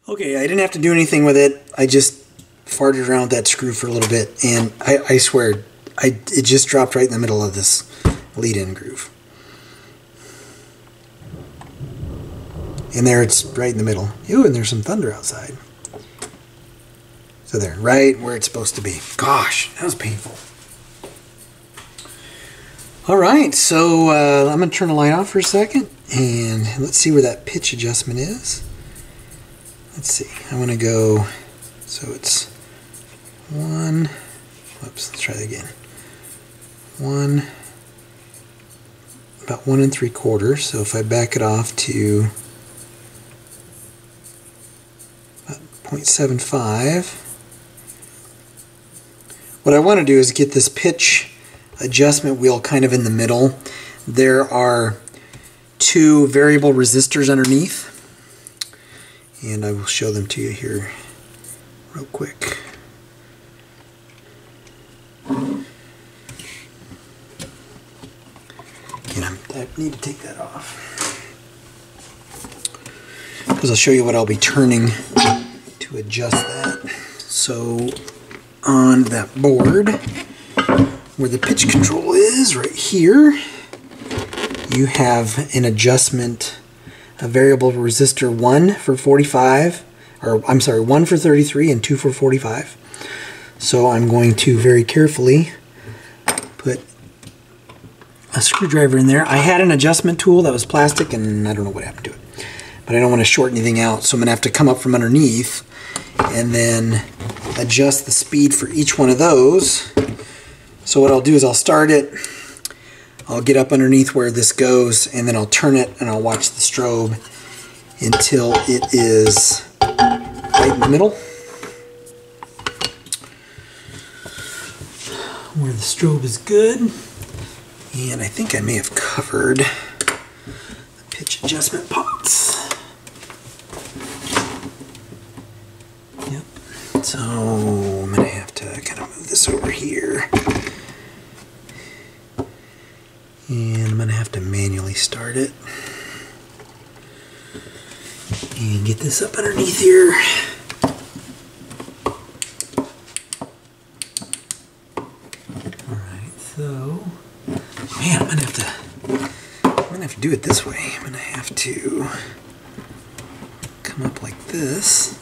Okay, I didn't have to do anything with it. I just farted around that screw for a little bit, and I swear, it just dropped right in the middle of this lead-in groove. And there, it's right in the middle. Ew, and there's some thunder outside. So there, right where it's supposed to be. Gosh, that was painful. Alright, so I'm going to turn the light off for a second, and let's see where that pitch adjustment is. Let's see, I'm going to go, so it's 1, whoops, let's try that again. 1, about 1 3/4, so if I back it off to about 0.75, what I want to do is get this pitch adjustment wheel kind of in the middle. There are 2 variable resistors underneath, and I will show them to you here real quick. And I need to take that off because I'll show you what I'll be turning to adjust that. So on that board where the pitch control is, right here, you have an adjustment, a variable resistor 1 for 45, or I'm sorry, 1 for 33 and 2 for 45. So I'm going to very carefully put a screwdriver in there. I had an adjustment tool that was plastic and I don't know what happened to it. But I don't want to short anything out, so I'm going to have to come up from underneath and then adjust the speed for each one of those. So what I'll do is I'll start it, I'll get up underneath where this goes, and then I'll turn it and I'll watch the strobe until it is right in the middle, where the strobe is good. And I think I may have covered the pitch adjustment pots. Yep. So I'm going to have to kind of move this over here. And I'm going to have to manually start it. And get this up underneath here. Alright, so man, I'm gonna have to do it this way. I'm gonna have to come up like this.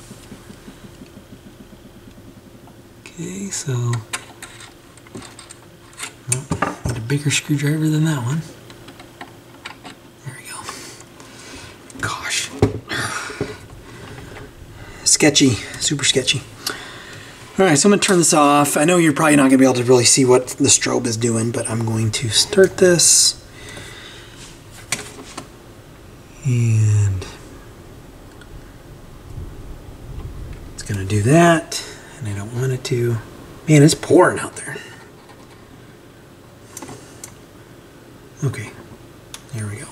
Okay, so need a bigger screwdriver than that one. There we go. Gosh. Sketchy, super sketchy. Alright, so I'm going to turn this off. I know you're probably not going to be able to really see what the strobe is doing, but I'm going to start this. And it's going to do that, and I don't want it to. Man, it's pouring out there. Okay, there we go.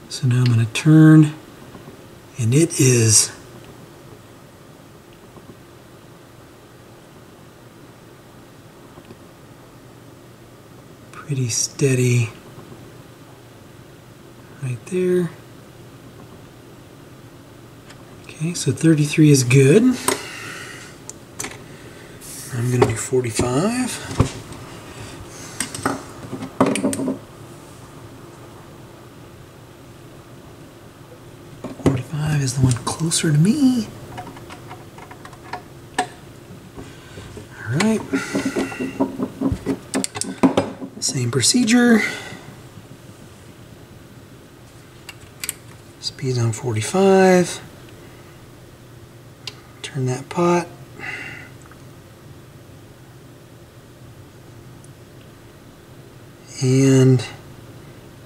So now I'm going to turn, and it is pretty steady right there. Okay, so 33 is good. I'm going to do 45. 45 is the one closer to me. All right. Same procedure. Speed's on 45. Turn that pot. And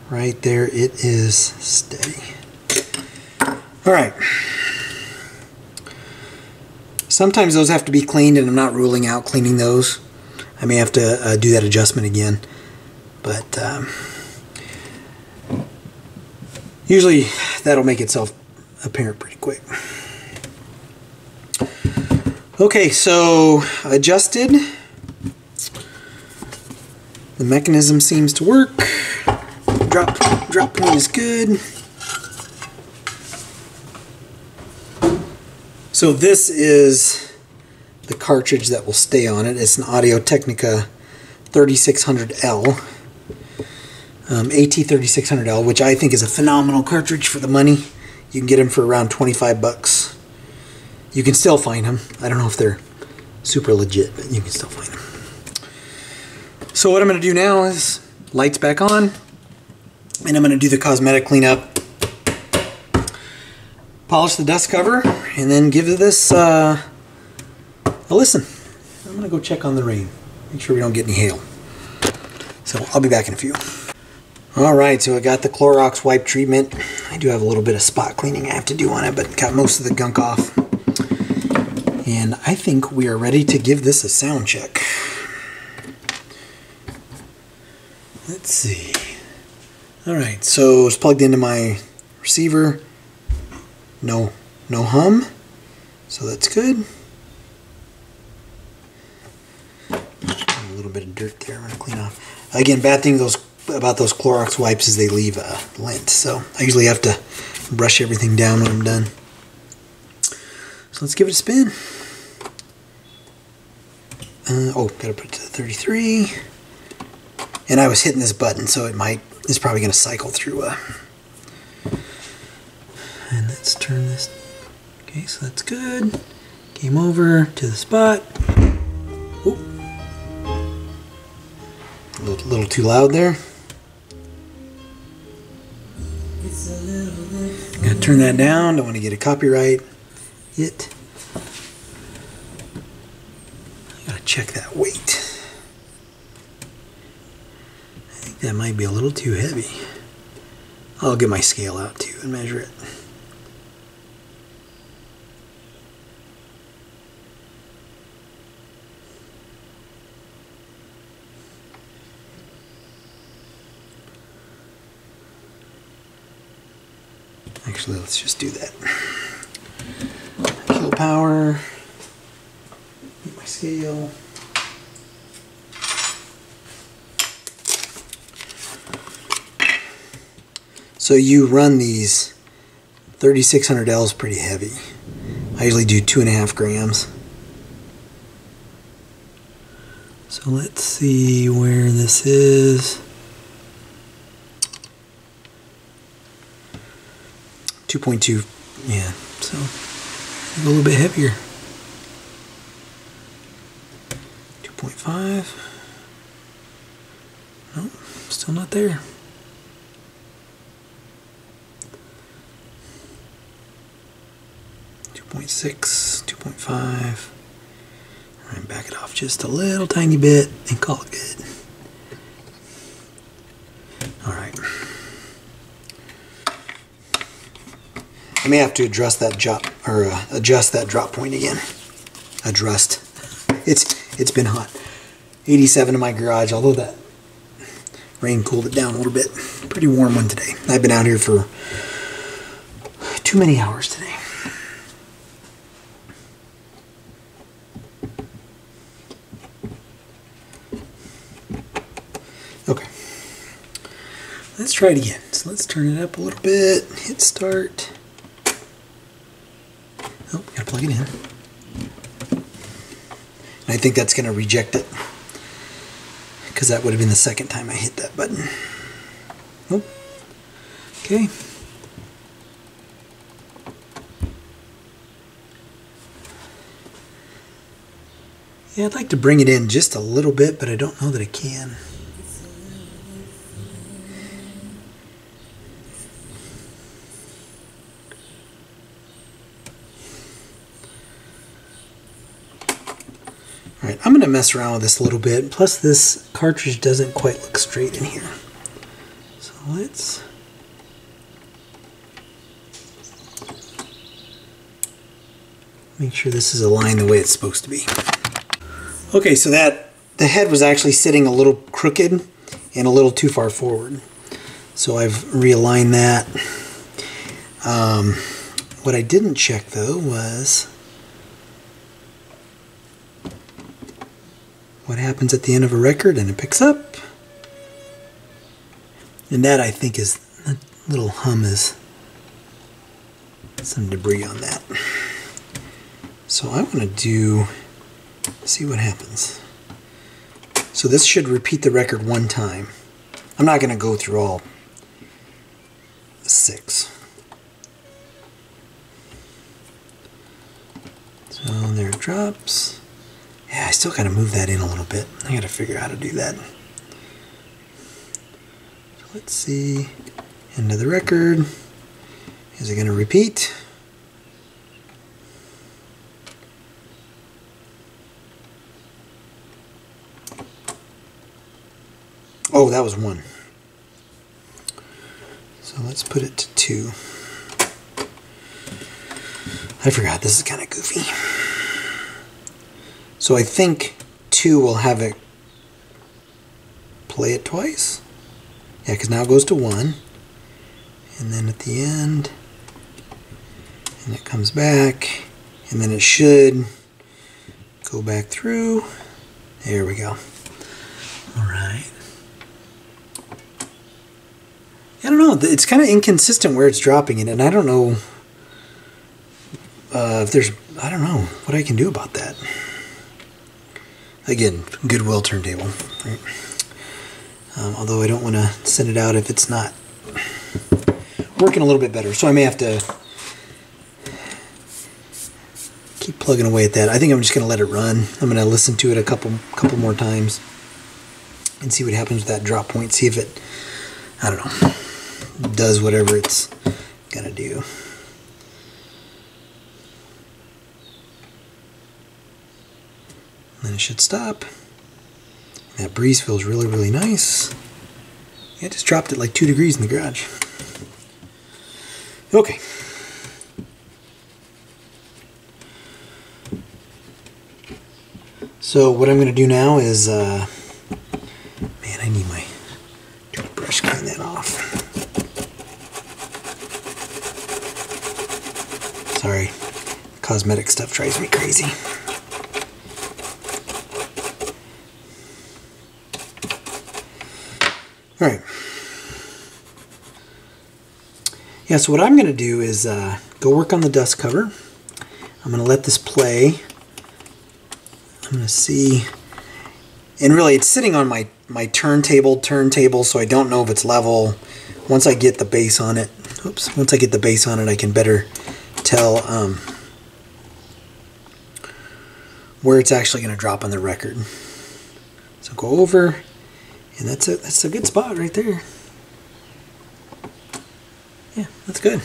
right there it is steady. Alright. Sometimes those have to be cleaned, and I'm not ruling out cleaning those. I may have to do that adjustment again. But usually that'll make itself apparent pretty quick. Okay, so adjusted. The mechanism seems to work. Drop point is good. So this is the cartridge that will stay on it. It's an Audio-Technica 3600L, AT3600L, which I think is a phenomenal cartridge for the money. You can get them for around 25 bucks. You can still find them. I don't know if they're super legit, but you can still find them. So what I'm going to do now is lights back on, and I'm going to do the cosmetic cleanup, polish the dust cover, and then give this a listen. I'm going to go check on the rain, make sure we don't get any hail. So I'll be back in a few. Alright, so I got the Clorox wipe treatment. I do have a little bit of spot cleaning I have to do on it, but got most of the gunk off. And I think we are ready to give this a sound check. Let's see. Alright, so it's plugged into my receiver. No hum. So that's good. A little bit of dirt there I'm going to clean off. Again, bad thing about those Clorox wipes is they leave a lint. So I usually have to brush everything down when I'm done. So let's give it a spin. Gotta put it to 33. And I was hitting this button, so it's probably going to cycle through. And let's turn this. Okay, so that's good. Game over to the spot. Ooh. A little too loud there. Gotta turn that down. Don't want to get a copyright hit. Gotta check that weight. I think that might be a little too heavy. I'll get my scale out too and measure it. Actually, let's just do that. Kill power. Get my scale. So you run these 3600Ls pretty heavy. I usually do 2.5 grams. So let's see where this is. 2.2, yeah, so a little bit heavier. 2.5. No, still not there. 2.6, 2.5. All right, back it off just a little tiny bit and call it good. All right. I may have to adjust that drop point again. Adjust. It's been hot. 87 in my garage, although that rain cooled it down a little bit. Pretty warm one today. I've been out here for too many hours today. Okay. Let's try it again. So let's turn it up a little bit. Hit start. Oh, gotta plug it in. And I think that's gonna reject it, because that would have been the second time I hit that button. Oh, okay. Yeah, I'd like to bring it in just a little bit, but I don't know that I can. Alright, I'm going to mess around with this a little bit. Plus this cartridge doesn't quite look straight in here. So let's... make sure this is aligned the way it's supposed to be. Okay, so the head was actually sitting a little crooked and a little too far forward. So I've realigned that. What I didn't check though was what happens at the end of a record, and it picks up. And that, I think, is that little hum is some debris on that. So I want to do, see what happens. So this should repeat the record one time. I'm not going to go through all 6. So there it drops. Yeah, I still got to move that in a little bit. I got to figure out how to do that. So let's see. End of the record. Is it going to repeat? Oh, that was 1. So let's put it to 2. I forgot, this is kind of goofy. So I think 2 will have it play it twice. Yeah, because now it goes to 1. And then at the end, and it comes back, and then it should go back through. There we go. All right. I don't know, it's kind of inconsistent where it's dropping it, and I don't know if there's, I don't know what I can do about that. Again, Goodwill turntable, right? Although I don't want to send it out if it's not working a little bit better, so I may have to keep plugging away at that. I think I'm just going to let it run. I'm going to listen to it a couple more times and see what happens with that drop point, see if it, I don't know, does whatever it's gonna do. Then it should stop. That breeze feels really, really nice. I just dropped it like 2 degrees in the garage. Okay. So what I'm gonna do now is, man, I need my toothbrush, clean that off. Sorry, cosmetic stuff drives me crazy. All right. Yeah, so what I'm going to do is go work on the dust cover. I'm going to let this play. I'm going to see, and really it's sitting on my turntable, so I don't know if it's level. Once I get the base on it, once I get the base on it, I can better tell where it's actually going to drop on the record. So go over, and that's a good spot right there. Yeah, that's good.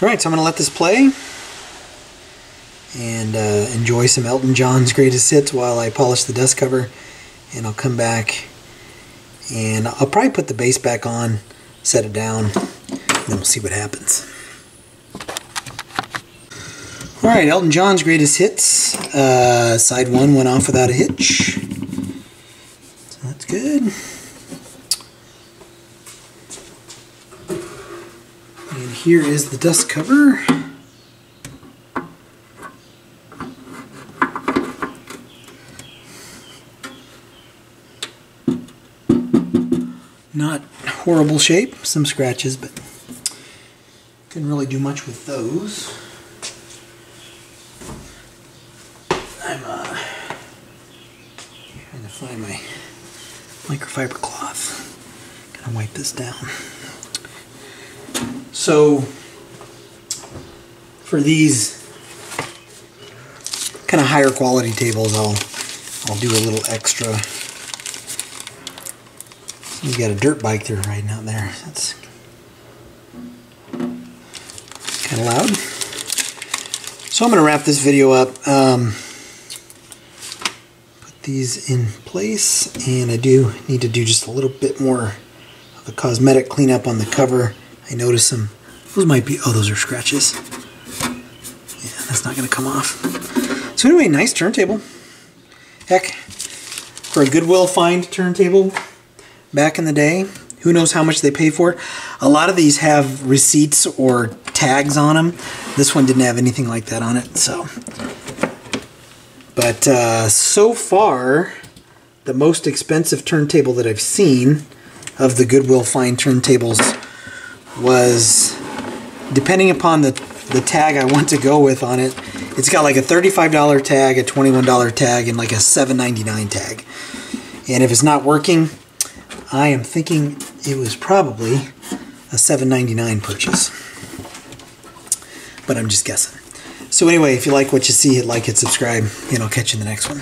All right, so I'm going to let this play and enjoy some Elton John's greatest hits while I polish the dust cover, and I'll come back and I'll probably put the bass back on, set it down, and then we'll see what happens. Alright, Elton John's greatest hits. Side 1 went off without a hitch. So that's good. And here is the dust cover. Not horrible shape, some scratches, but couldn't really do much with those. I'm trying to find my microfiber cloth. Gonna wipe this down. So for these kind of higher quality tables, I'll do a little extra. You got a dirt bike they're riding out there. That's kind of loud. So I'm going to wrap this video up. Put these in place, and I do need to do just a little bit more of a cosmetic cleanup on the cover. I noticed some, those might be, oh, those are scratches. Yeah, that's not going to come off. So anyway, nice turntable. Heck, for a Goodwill find turntable back in the day, who knows how much they pay for it. A lot of these have receipts or tags on them. This one didn't have anything like that on it. So, but so far, the most expensive turntable that I've seen of the Goodwill find turntables was, depending upon the tag I want to go with on it, It's got like a $35 tag, a $21 tag, and like a $7.99 tag. And if it's not working, I am thinking it was probably a $7.99 purchase. But I'm just guessing. So anyway, if you like what you see, hit like, hit subscribe, and I'll catch you in the next one.